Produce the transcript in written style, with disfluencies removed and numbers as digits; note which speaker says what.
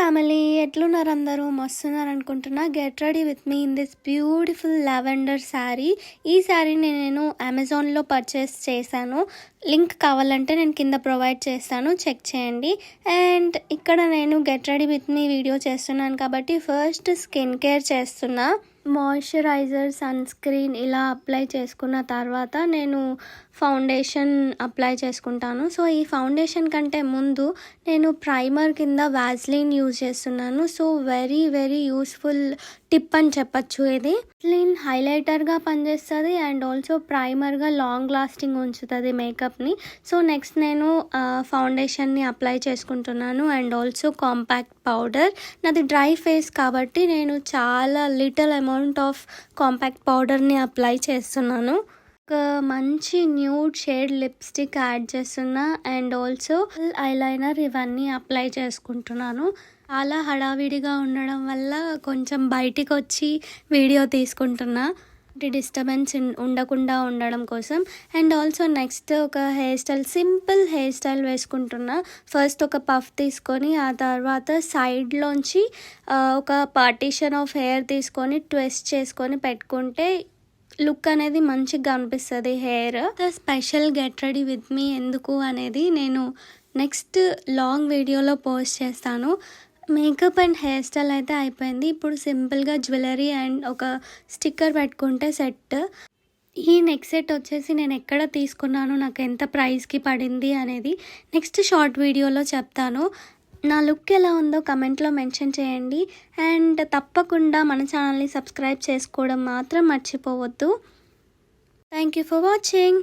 Speaker 1: Family ఎట్లున్నారు అందరూ మస్తున్నారు అనుకుంటున్నా. Get ready with me in this beautiful lavender sari. ఈ శారీని నేను అమెజాన్లో పర్చేస్ చేశాను. లింక్ కావాలంటే నేను కింద ప్రొవైడ్ చేస్తాను, చెక్ చేయండి. అండ్ ఇక్కడ నేను get ready with me video చేస్తున్నాను కాబట్టి ఫస్ట్ స్కిన్ కేర్ చేస్తున్నా. మాయిశ్చరైజర్, సన్ స్క్రీన్ ఇలా అప్లై చేసుకున్న తర్వాత నేను ఫౌండేషన్ అప్లై చేసుకుంటాను. సో ఈ ఫౌండేషన్ కంటే ముందు నేను ప్రైమర్ కింద వ్యాజ్లిన్ యూజ్ చేస్తున్నాను. So very very useful tip అని చెప్పచ్చు. ఇది వ్యాజ్లిన్ హైలైటర్గా పనిచేస్తుంది అండ్ ఆల్సో ప్రైమర్గా లాంగ్ లాస్టింగ్ ఉంచుతుంది మేకప్ని. సో నెక్స్ట్ నేను ఫౌండేషన్ని అప్లై చేసుకుంటున్నాను అండ్ ఆల్సో కాంపాక్ట్ పౌడర్. నాది డ్రై ఫేస్ కాబట్టి నేను చాలా లిటిల్ అమౌంట్ ఆఫ్ కాంపాక్ట్ పౌడర్ని అప్లై చేస్తున్నాను. ఒక మంచి న్యూడ్ షేడ్ లిప్స్టిక్ యాడ్ చేస్తున్నా అండ్ ఆల్సో ఐలైనర్ ఇవన్నీ అప్లై చేసుకుంటున్నాను. చాలా హడావిడిగా ఉండడం వల్ల కొంచెం బయటికి వచ్చి వీడియో తీసుకుంటున్నా, డిస్టర్బెన్స్ ఉండకుండా ఉండడం కోసం. అండ్ ఆల్సో నెక్స్ట్ ఒక hair style, simple hair style వేసుకుంటున్నా. ఫస్ట్ ఒక పఫ్ తీసుకొని ఆ తర్వాత సైడ్లోంచి ఒక పార్టీషన్ ఆఫ్ హెయిర్ తీసుకొని ట్విస్ట్ చేసుకొని పెట్టుకుంటే లుక్ అనేది మంచిగా అనిపిస్తుంది hair. Special get ready with me ఎందుకు అనేది నేను నెక్స్ట్ లాంగ్ వీడియోలో పోస్ట్ చేస్తాను. మేకప్ అండ్ హెయిర్ స్టైల్ అయితే అయిపోయింది. ఇప్పుడు సింపుల్గా జ్యువెలరీ అండ్ ఒక స్టిక్కర్ పెట్టుకుంటే సెట్. ఈ నెక్ సెట్ వచ్చేసి నేను ఎక్కడ తీసుకున్నాను, నాకు ఎంత ప్రైస్కి పడింది అనేది నెక్స్ట్ షార్ట్ వీడియోలో చెప్తాను. నా లుక్ ఎలా ఉందో కమెంట్లో మెన్షన్ చేయండి. అండ్ తప్పకుండా మన ఛానల్ని సబ్స్క్రైబ్ చేసుకోవడం మాత్రం మర్చిపోవద్దు. Thank you for watching.